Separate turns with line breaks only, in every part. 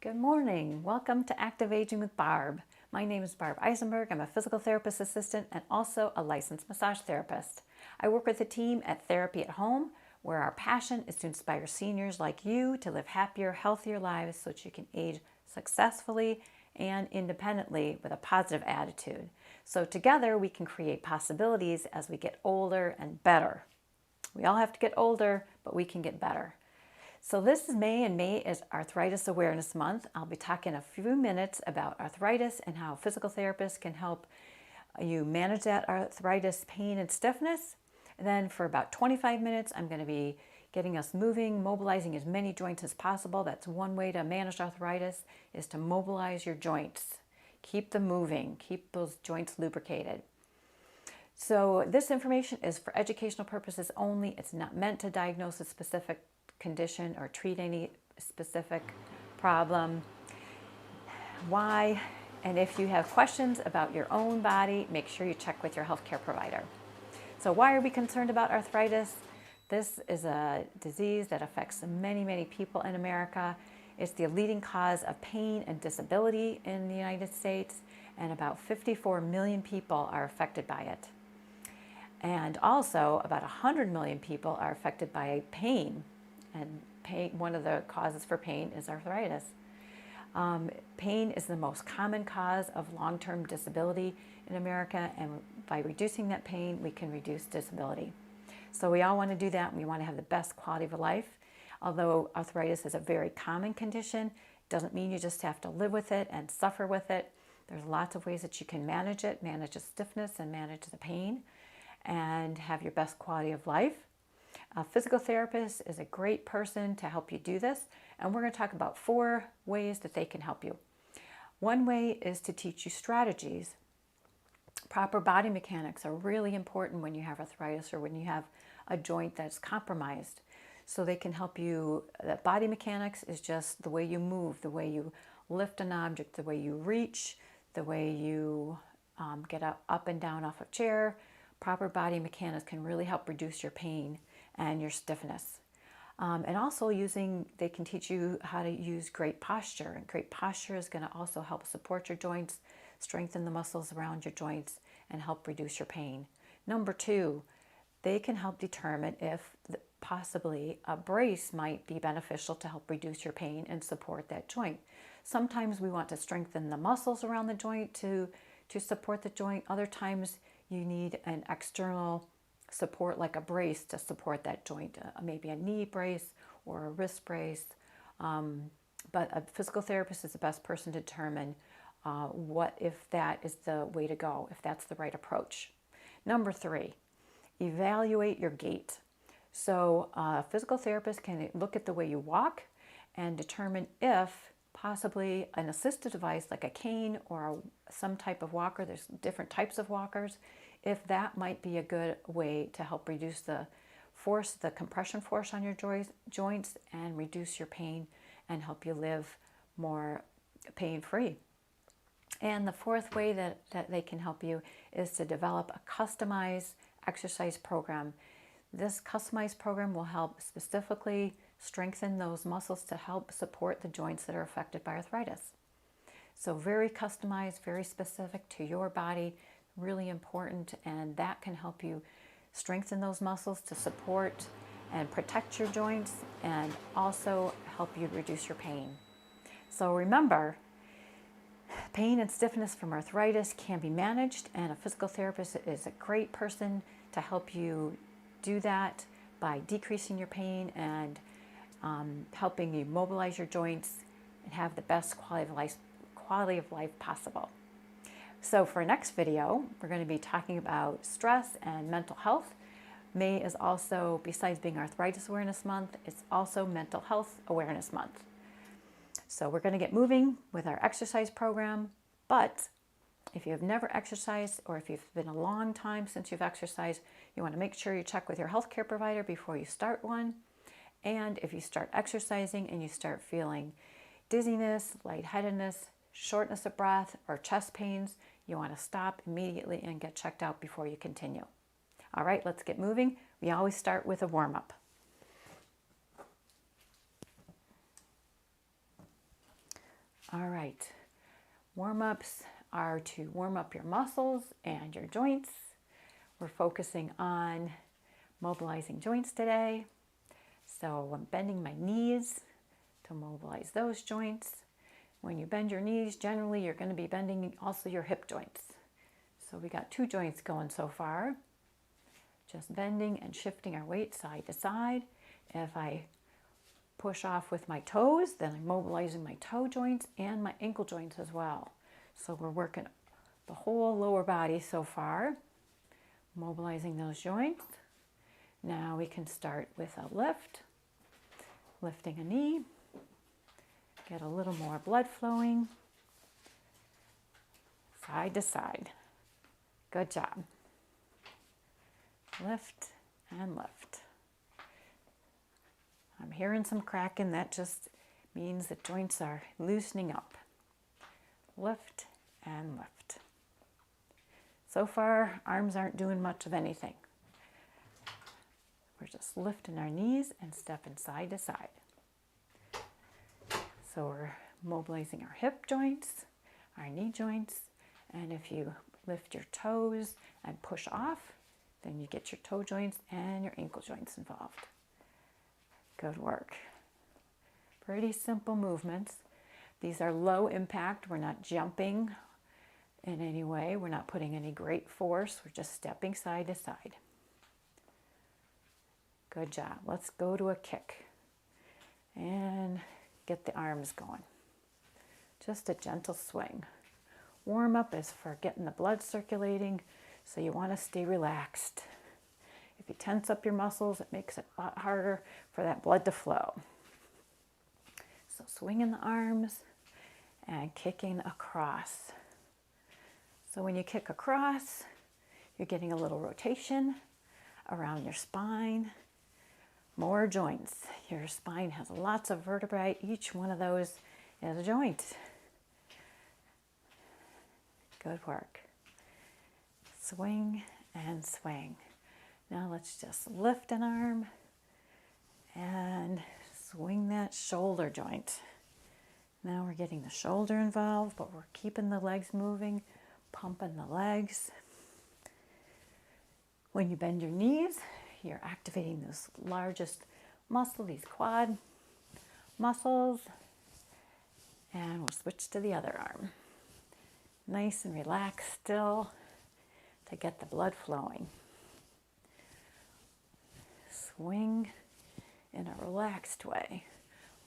Good morning. Welcome to Active Aging with Barb. My name is Barb Eisenberg. I'm a physical therapist assistant and also a licensed massage therapist. I work with a team at Therapy at Home, where our passion is to inspire seniors like you to live happier, healthier lives so that you can age successfully and independently with a positive attitude. So together we can create possibilities as we get older and better. We all have to get older, but we can get better. So this is May, and May is Arthritis Awareness Month. I'll be talking a few minutes about arthritis and how physical therapists can help you manage that arthritis pain and stiffness. And then for about 25 minutes, I'm going to be getting us moving, mobilizing as many joints as possible. That's one way to manage arthritis, is to mobilize your joints. Keep them moving, keep those joints lubricated. So this information is for educational purposes only. It's not meant to diagnose a specific condition or treat any specific problem. Why? And if you have questions about your own body, make sure you check with your healthcare provider. So why are we concerned about arthritis? This is a disease that affects many, many people in America. It's the leading cause of pain and disability in the United States, and about 54 million people are affected by it. And also about 100 million people are affected by pain. And pain, one of the causes for pain is arthritis. Pain is the most common cause of long-term disability in America, and by reducing that pain, we can reduce disability. So we all want to do that, and we want to have the best quality of life. Although arthritis is a very common condition, it doesn't mean you just have to live with it and suffer with it. There's lots of ways that you can manage it, manage the stiffness and manage the pain, and have your best quality of life. A physical therapist is a great person to help you do this, and we're going to talk about 4 ways that they can help you. One way is to teach you strategies. Proper body mechanics are really important when you have arthritis or when you have a joint that's compromised. So they can help you. That body mechanics is just the way you move, the way you lift an object, the way you reach, the way you get up and down off a chair. Proper body mechanics can really help reduce your pain and your stiffness. And also they can teach you how to use great posture. And great posture is going to also help support your joints, strengthen the muscles around your joints, and help reduce your pain. Number 2, they can help determine if possibly a brace might be beneficial to help reduce your pain and support that joint. Sometimes we want to strengthen the muscles around the joint to support the joint. Other times you need an external support like a brace to support that joint, maybe a knee brace or a wrist brace. But a physical therapist is the best person to determine if that is the way to go, if that's the right approach. Number 3, evaluate your gait. So a physical therapist can look at the way you walk and determine if possibly an assistive device like a cane or some type of walker, there's different types of walkers, if that might be a good way to help reduce the force, the compression force on your joints and reduce your pain and help you live more pain-free. And the 4th way that they can help you is to develop a customized exercise program. This customized program will help specifically strengthen those muscles to help support the joints that are affected by arthritis. So very customized, very specific to your body, really important, and that can help you strengthen those muscles to support and protect your joints and also help you reduce your pain. So remember, pain and stiffness from arthritis can be managed, and a physical therapist is a great person to help you do that by decreasing your pain and helping you mobilize your joints and have the best quality of life possible. So for our next video, we're going to be talking about stress and mental health. May is also, besides being Arthritis Awareness Month, it's also Mental Health Awareness Month. So we're going to get moving with our exercise program, but if you have never exercised or if you've been a long time since you've exercised, you want to make sure you check with your healthcare provider before you start one. And if you start exercising and you start feeling dizziness, lightheadedness, shortness of breath, or chest pains, you want to stop immediately and get checked out before you continue. All right, let's get moving. We always start with a warm-up. All right, warm-ups are to warm up your muscles and your joints. We're focusing on mobilizing joints today. So I'm bending my knees to mobilize those joints. When you bend your knees, generally you're going to be bending also your hip joints. So we got 2 joints going so far. Just bending and shifting our weight side to side. If I push off with my toes, then I'm mobilizing my toe joints and my ankle joints as well. So we're working the whole lower body so far, mobilizing those joints. Now we can start with a lift, lifting a knee, get a little more blood flowing, side to side. Good job. Lift and lift. I'm hearing some cracking. That just means the joints are loosening up. Lift and lift. So far, arms aren't doing much of anything. We're just lifting our knees and stepping side to side. So we're mobilizing our hip joints, our knee joints, and if you lift your toes and push off, then you get your toe joints and your ankle joints involved. Good work. Pretty simple movements. These are low impact. We're not jumping in any way. We're not putting any great force. We're just stepping side to side. Good job. Let's go to a kick and get the arms going. Just a gentle swing. Warm up is for getting the blood circulating, so you want to stay relaxed. If you tense up your muscles, it makes it a lot harder for that blood to flow. So swinging the arms and kicking across. So when you kick across, you're getting a little rotation around your spine. More joints. Your spine has lots of vertebrae. Each one of those is a joint. Good work. Swing and swing. Now let's just lift an arm and swing that shoulder joint. Now we're getting the shoulder involved, but we're keeping the legs moving, pumping the legs. When you bend your knees, you're activating this largest muscle, these quad muscles. And we'll switch to the other arm. Nice and relaxed still to get the blood flowing. Swing in a relaxed way.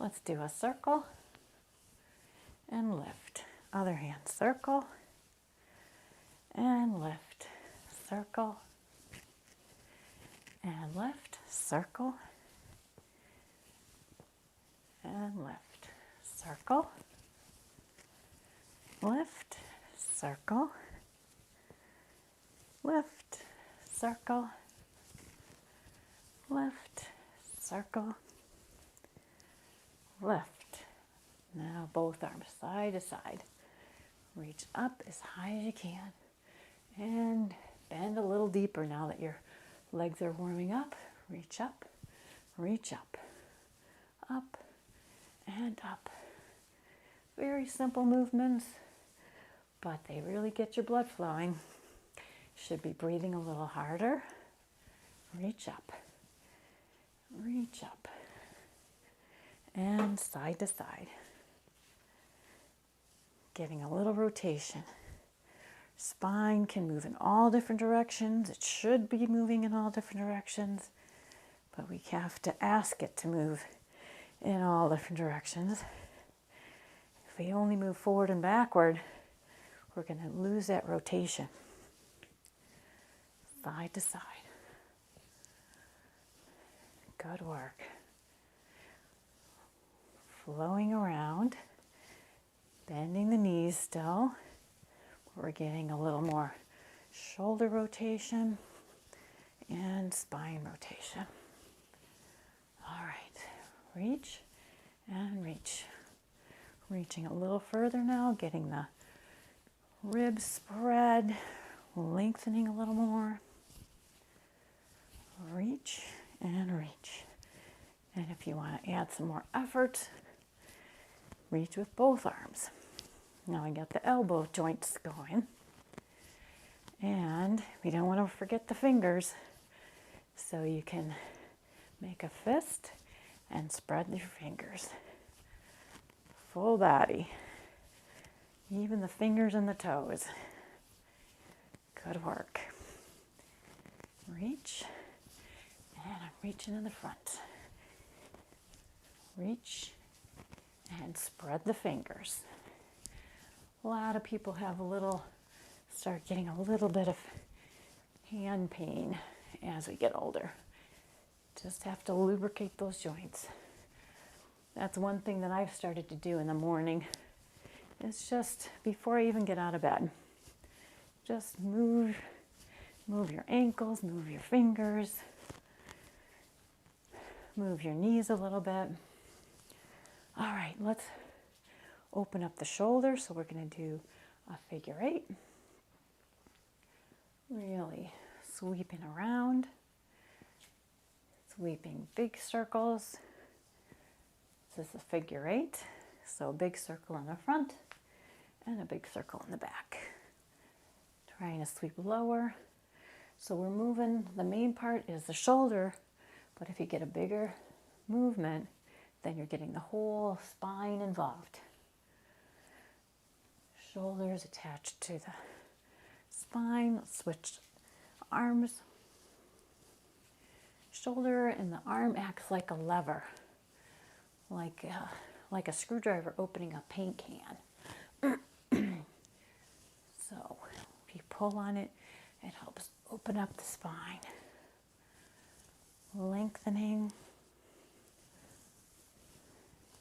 Let's do a circle and lift. Other hand, circle and lift. Circle and lift. Circle and lift. Circle, lift, circle, lift, circle, lift, circle, lift. Now both arms side to side. Reach up as high as you can and bend a little deeper now that your legs are warming up. Reach up, up and up. Very simple movements, but they really get your blood flowing. Should be breathing a little harder. Reach up, and side to side. Getting a little rotation. Spine can move in all different directions. It should be moving in all different directions, but we have to ask it to move in all different directions. If we only move forward and backward, we're going to lose that rotation. Side to side. Good work. Flowing around, bending the knees still. We're getting a little more shoulder rotation and spine rotation. All right, reach and reach. Reaching a little further now, getting the ribs spread, lengthening a little more. Reach and reach. And if you want to add some more effort, reach with both arms. Now I got the elbow joints going. And we don't want to forget the fingers. So you can make a fist and spread your fingers. Full body. Even the fingers and the toes. Good work. Reach. And I'm reaching in the front. Reach and spread the fingers. A lot of people have start getting a little bit of hand pain as we get older. Just have to lubricate those joints. That's one thing that I've started to do in the morning. It's just before I even get out of bed. Just move your ankles, move your fingers, move your knees a little bit. All right, let's open up the shoulders. So we're going to do a figure 8. Really sweeping around, sweeping big circles. This is a figure 8. So a big circle in the front and a big circle in the back. Trying to sweep lower. So we're moving, the main part is the shoulder, but if you get a bigger movement, then you're getting the whole spine involved. Shoulders attached to the spine. Let's switch arms. Shoulder and the arm acts like a lever, like a screwdriver opening a paint can. So if you pull on it, it helps open up the spine. Lengthening.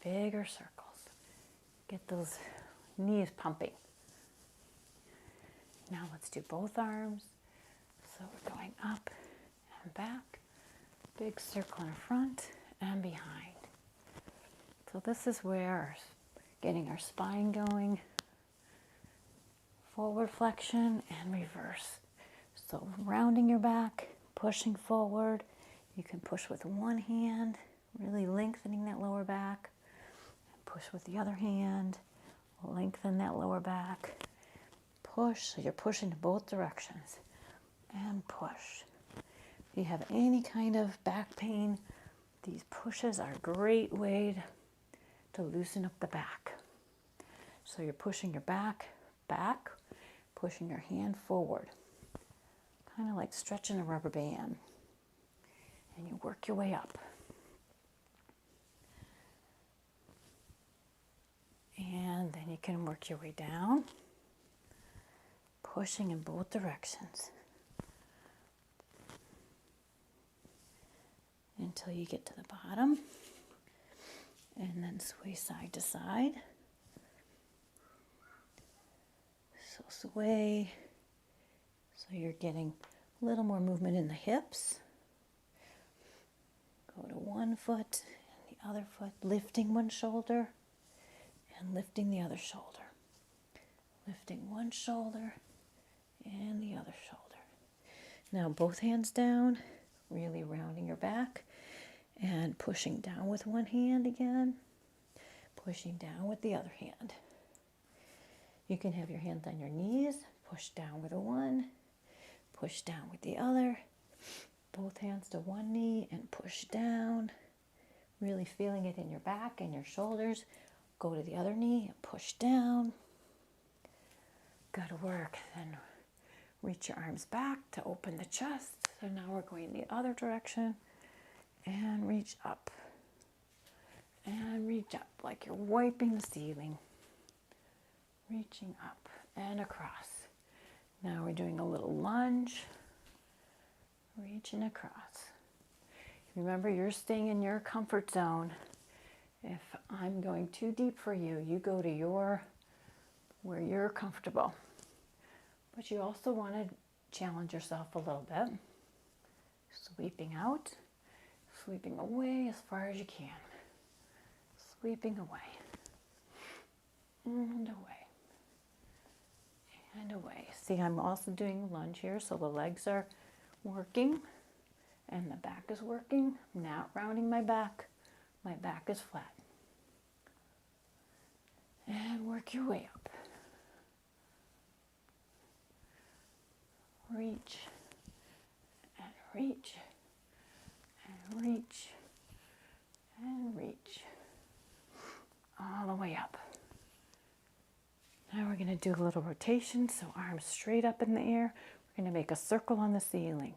Bigger circles. Get those knees pumping. Now let's do both arms. So we're going up and back. Big circle in front and behind. So this is where getting our spine going. Forward flexion and reverse. So rounding your back, pushing forward. You can push with one hand, really lengthening that lower back. And push with the other hand, lengthen that lower back. Push, so you're pushing in both directions. And push. If you have any kind of back pain, these pushes are a great way to loosen up the back. So you're pushing your back, pushing your hand forward. Kind of like stretching a rubber band. And you work your way up. And then you can work your way down, pushing in both directions until you get to the bottom, and then sway side to side. So sway, so you're getting a little more movement in the hips. Go to one foot and the other foot, lifting one shoulder and lifting the other shoulder. Lifting one shoulder and the other shoulder. Now both hands down, really rounding your back and pushing down with one hand again, pushing down with the other hand. You can have your hands on your knees, push down with one, push down with the other, both hands to one knee and push down, really feeling it in your back and your shoulders. Go to the other knee and push down. Good work. Then reach your arms back to open the chest. So now we're going the other direction and reach up. And reach up like you're wiping the ceiling. Reaching up and across. Now we're doing a little lunge. Reaching across. Remember, you're staying in your comfort zone. If I'm going too deep for you, you go to where you're comfortable. But you also want to challenge yourself a little bit. Sweeping out, sweeping away as far as you can. Sweeping away. And away. And away. See, I'm also doing a lunge here, so the legs are working and the back is working. I'm not rounding my back. My back is flat. And work your way up. Reach and reach and reach and reach. All the way up. Now we're going to do a little rotation, so arms straight up in the air. We're going to make a circle on the ceiling.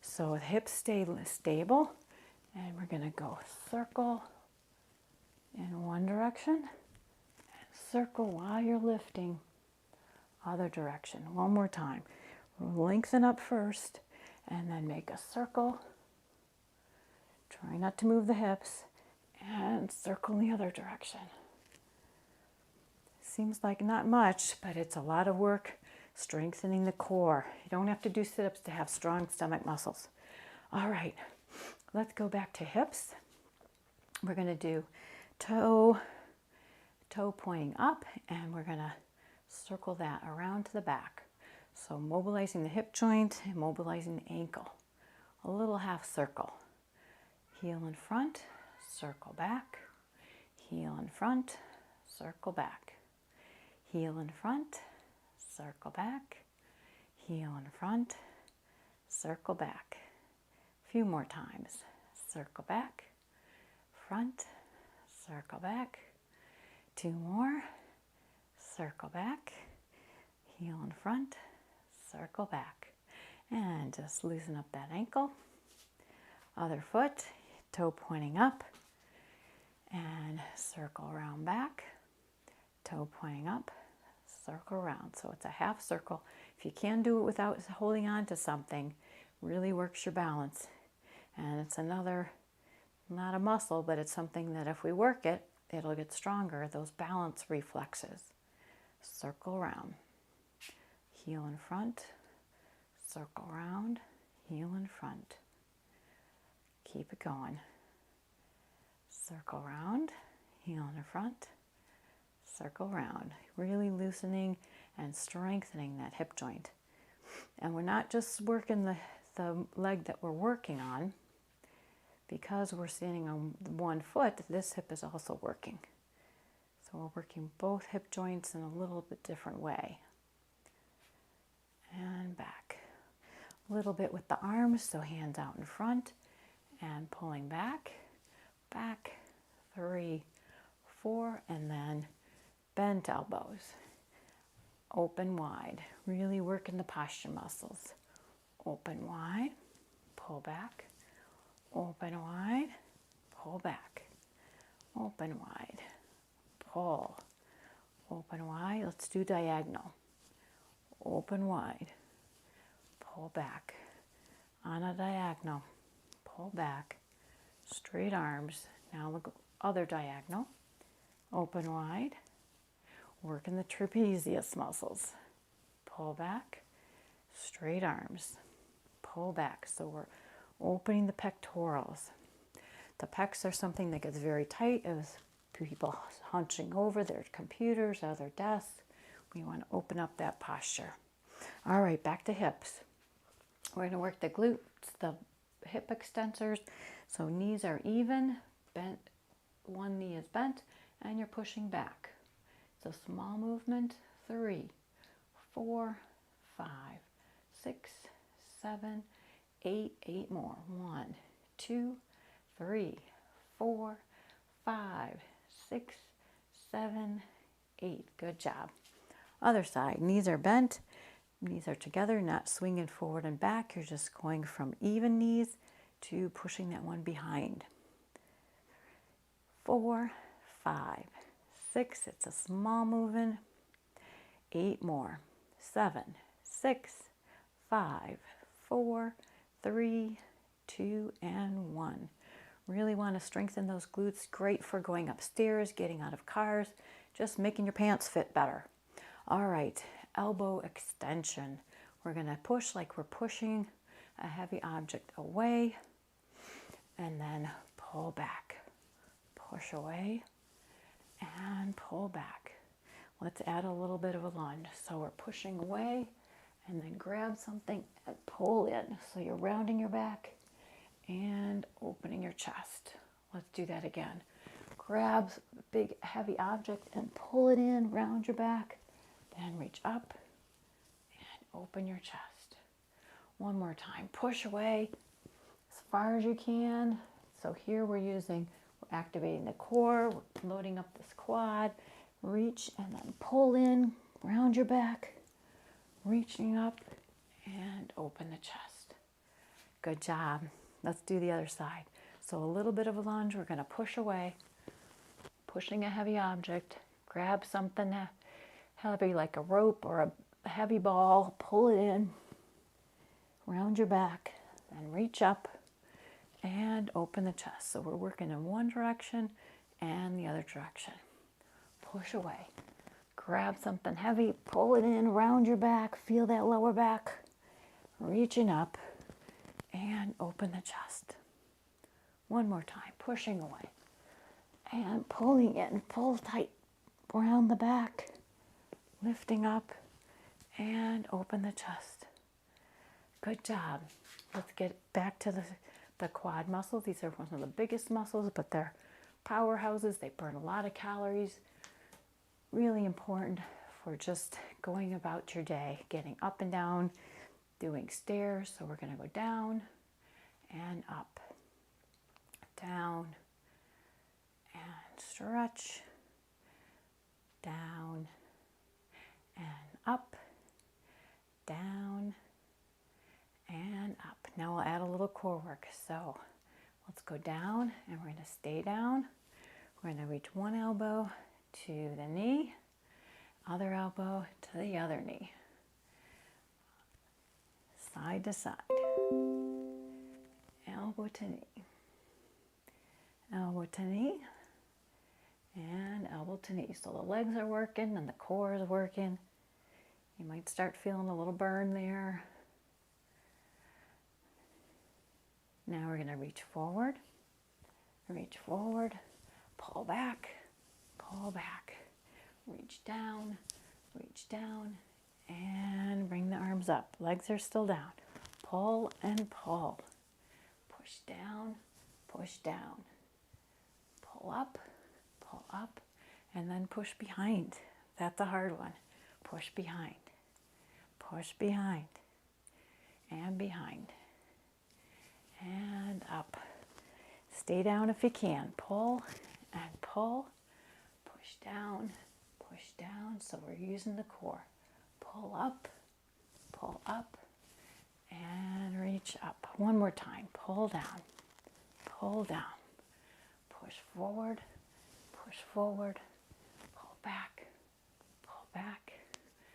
So hips stay stable, and we're going to go circle in one direction, and circle while you're lifting, other direction. One more time. Lengthen up first, and then make a circle. Try not to move the hips, and circle in the other direction. Seems like not much, but it's a lot of work strengthening the core. You don't have to do sit-ups to have strong stomach muscles. All right, let's go back to hips. We're going to do toe pointing up, and we're going to circle that around to the back. So mobilizing the hip joint and mobilizing the ankle. A little half circle. Heel in front, circle back. Heel in front, circle back. Heel in front, circle back. Heel in front, circle back. A few more times. Circle back, front, circle back. Two more. Circle back, heel in front, circle back. And just loosen up that ankle. Other foot, toe pointing up. And circle around back. Toe pointing up, circle around. So it's a half circle. If you can do it without holding on to something, really works your balance. And it's another, not a muscle, but it's something that if we work it, it'll get stronger, those balance reflexes. Circle around. Heel in front, circle around, heel in front. Keep it going. Circle around, heel in front, circle around. Really loosening and strengthening that hip joint. And we're not just working the leg that we're working on. Because we're standing on one foot, this hip is also working. So we're working both hip joints in a little bit different way. And back. A little bit with the arms, so hands out in front and pulling back. Back, 3, 4, and then bent elbows. Open wide. Really working the posture muscles. Open wide, pull back. Open wide, pull back. Open wide, pull. Open wide, let's do diagonal. Open wide, pull back. On a diagonal, pull back. Straight arms. Now look, other diagonal. Open wide. Working the trapezius muscles. Pull back. Straight arms. Pull back. So we're opening the pectorals. The pecs are something that gets very tight as people hunching over their computers or their desks. We want to open up that posture. All right, back to hips. We're going to work the glutes, the hip extensors. So knees are even, bent, one knee is bent, and you're pushing back. So small movement, 3, 4, 5, 6, 7, 8, 8 more. 1, 2, 3, 4, 5, 6, 7, 8. Good job. Other side. Knees are bent. Knees are together, not swinging forward and back. You're just going from even knees to pushing that one behind. 4, 5, 6. It's a small movement. 8 more. 7, 6, 5, 4, 3, 2, and 1. Really want to strengthen those glutes. Great for going upstairs, getting out of cars, just making your pants fit better. All right, elbow extension. We're going to push like we're pushing a heavy object away, and then pull back. Push away and pull back. Let's add a little bit of a lunge. So we're pushing away and then grab something and pull in. So you're rounding your back and opening your chest. Let's do that again. Grab big heavy object and pull it in, round your back, then reach up and open your chest. One more time, push away as far as you can. So here we're activating the core, we're loading up this quad, reach and then pull in, round your back, reaching up and open the chest. Good job. Let's do the other side. So a little bit of a lunge, we're going to push away, pushing a heavy object, grab something heavy like a rope or a heavy ball, pull it in, round your back, then reach up and open the chest. So we're working in one direction and the other direction. Push away, grab something heavy, pull it in, round your back, feel that lower back, reaching up and open the chest. One more time, pushing away and pulling in, pull tight around the back, lifting up and open the chest. Good job. Let's get back to the quad muscles. These are one of the biggest muscles, but they're powerhouses. They burn a lot of calories. Really important for just going about your day, getting up and down, doing stairs. So we're going to go down and up, down and stretch, down and up, down and up. Now we'll add a little core work. So let's go down and we're going to stay down. We're going to reach one elbow to the knee, other elbow to the other knee, side to side, elbow to knee, elbow to knee, and elbow to knee. So the legs are working and the core is working. You might start feeling a little burn there. Now we're going to reach forward, pull back, reach down, and bring the arms up. Legs are still down. Pull and pull. Push down, pull up, and then push behind. That's a hard one. Push behind, and behind, and up. Stay down if you can. Pull and pull, push down, so we're using the core. Pull up, and reach up. One more time. Pull down, push forward, pull back,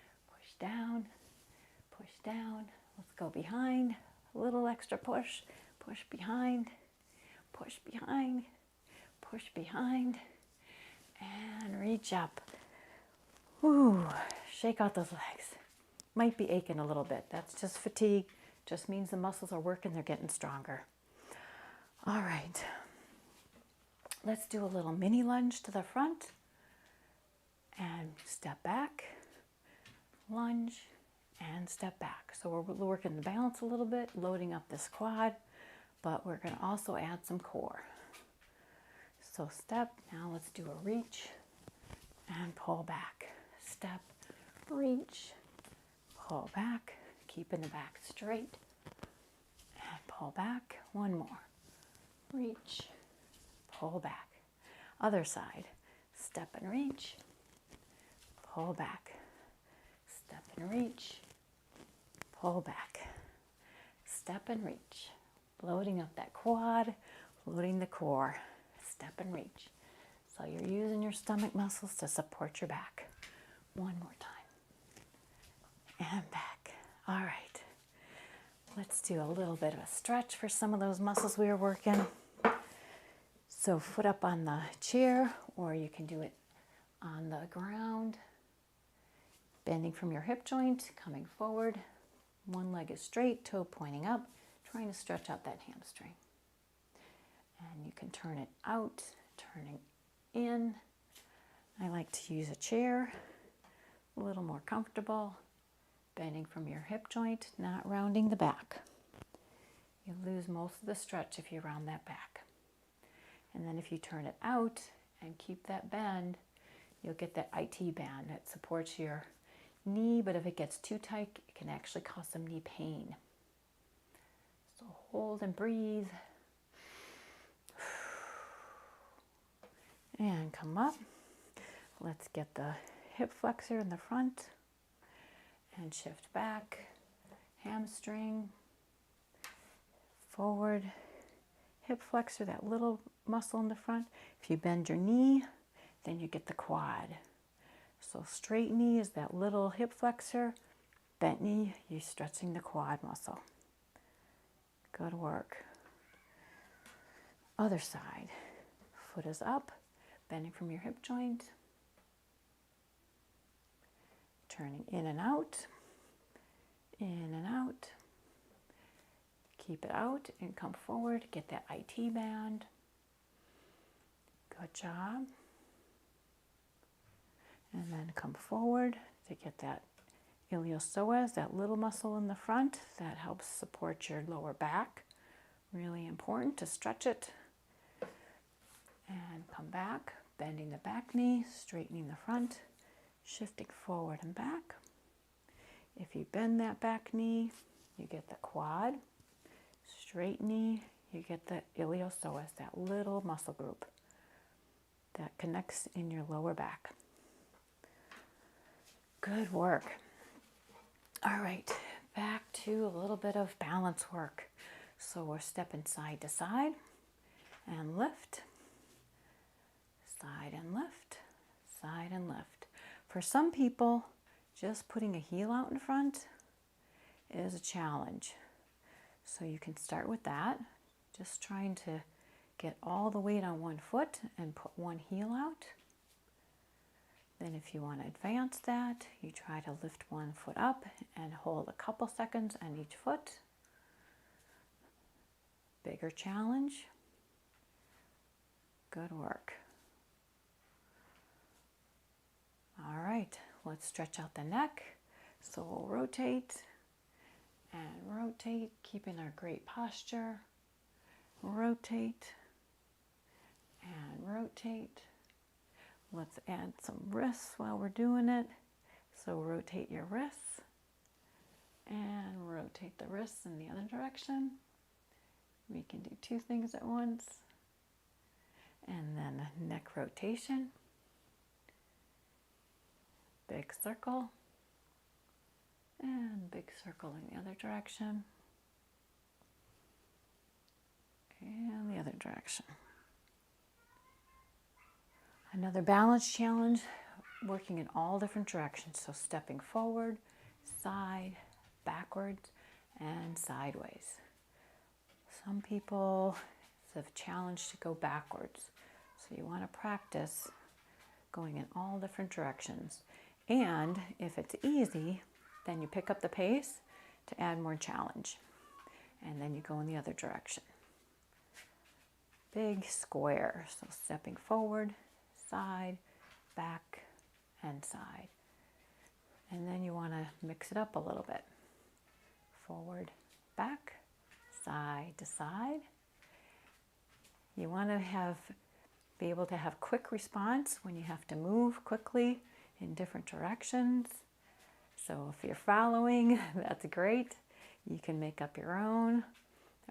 push down. Let's go behind, a little extra push behind, and reach up. Ooh, shake out those legs. Might be aching a little bit. That's just fatigue. Just means the muscles are working, they're getting stronger. All right. Let's do a little mini lunge to the front and step back, lunge, and step back. So we're working the balance a little bit, loading up this quad, but we're going to also add some core. So step, now let's do a reach and pull back. Step, reach, pull back, keeping the back straight, and pull back. One more. Reach, pull back. Other side. Step and reach, pull back. Step and reach, pull back. Step and reach. Loading up that quad, loading the core. Step and reach. So you're using your stomach muscles to support your back. One more time. And back. All right. Let's do a little bit of a stretch for some of those muscles we were working. So foot up on the chair, or you can do it on the ground. Bending from your hip joint, coming forward. One leg is straight, toe pointing up, trying to stretch out that hamstring. And you can turn it out, turning in. I like to use a chair, a little more comfortable. Bending from your hip joint, not rounding the back. You lose most of the stretch if you round that back. And then if you turn it out and keep that bend. You'll get that IT band that supports your knee, but if it gets too tight, it can actually cause some knee pain. So hold and breathe. And come up. Let's get the hip flexor in the front and shift back. Hamstring, forward, hip flexor, that little muscle in the front. If you bend your knee, then you get the quad. So straight knee is that little hip flexor. Bent knee, you're stretching the quad muscle. Good work. Other side. Foot is up, bending from your hip joint. Turning in and out. In and out. Keep it out and come forward. Get that IT band. Good job. And then come forward to get that iliopsoas, that little muscle in the front that helps support your lower back. Really important to stretch it. And come back, bending the back knee, straightening the front, shifting forward and back. If you bend that back knee, you get the quad. Straight knee, you get the iliopsoas, that little muscle group that connects in your lower back. Good work. All right, back to a little bit of balance work. So we're stepping side to side and lift, side and lift, side and lift. For some people, just putting a heel out in front is a challenge. So you can start with that, just trying to get all the weight on one foot and put one heel out. Then if you want to advance that, you try to lift one foot up and hold a couple seconds on each foot. Bigger challenge. Good work. All right, let's stretch out the neck. So we'll rotate and rotate, keeping our great posture. Rotate and rotate. Let's add some wrists while we're doing it. So rotate your wrists and rotate the wrists in the other direction. We can do two things at once. And then a neck rotation. Big circle. And big circle in the other direction. And the other direction. Another balance challenge, working in all different directions. So stepping forward, side, backwards, and sideways. Some people, it's a challenge to go backwards. So you want to practice going in all different directions. And if it's easy, then you pick up the pace to add more challenge. And then you go in the other direction. Big square, so stepping forward, side, back, and side. And then you want to mix it up a little bit. Forward, back, side to side. You want to be able to have quick response when you have to move quickly in different directions. So if you're following, that's great. You can make up your own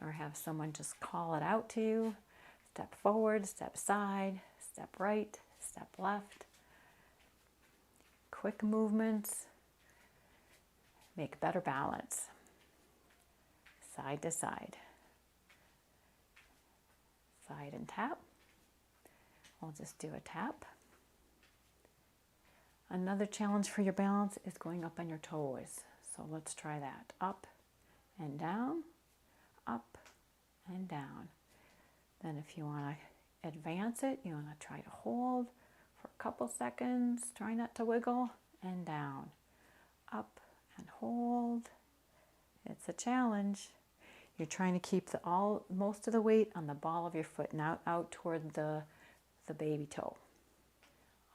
or have someone just call it out to you. Step forward, step side, step right, step left. Quick movements make better balance. Side to side. Side and tap. I'll just do a tap. Another challenge for your balance is going up on your toes. So let's try that. Up and down, up and down. Then if you want to advance it, you want to try to hold for a couple seconds. Try not to wiggle, and down. Up and hold. It's a challenge. You're trying to keep most of the weight on the ball of your foot, now out toward the baby toe.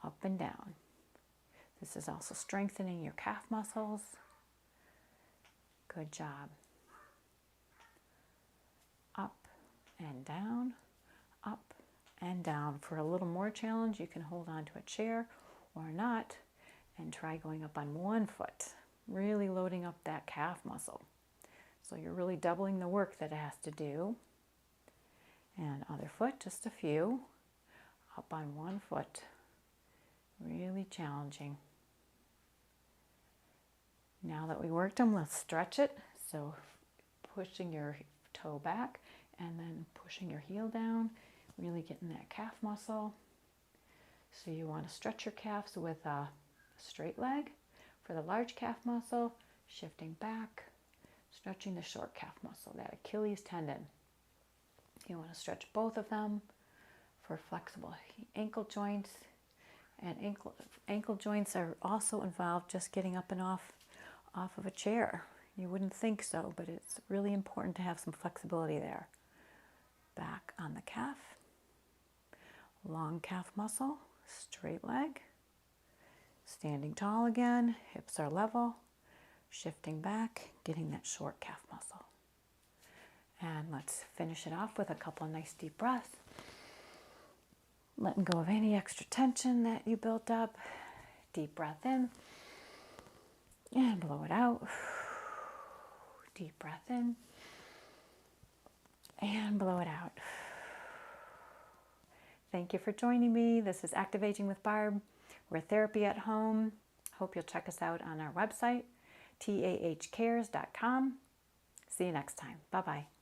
Up and down. This is also strengthening your calf muscles. Good job. Up and down, up and down. For a little more challenge, you can hold on to a chair or not and try going up on one foot, really loading up that calf muscle. So you're really doubling the work that it has to do. And other foot, just a few, up on one foot. Really challenging. Now that we worked them, let's stretch it. So pushing your toe back and then pushing your heel down, really getting that calf muscle. So you want to stretch your calves with a straight leg for the large calf muscle, shifting back, stretching the short calf muscle, that Achilles tendon. You want to stretch both of them for flexible ankle joints. And ankle joints are also involved just getting up and off of a chair. You wouldn't think so, but it's really important to have some flexibility there. Back on the calf, long calf muscle, straight leg, standing tall again, hips are level, shifting back, getting that short calf muscle. And let's finish it off with a couple of nice deep breaths. Letting go of any extra tension that you built up. Deep breath in and blow it out. Deep breath in and blow it out. Thank you for joining me. This is Activating with Barb. We're therapy at home. Hope you'll check us out on our website, tahcares.com. See you next time. Bye-bye.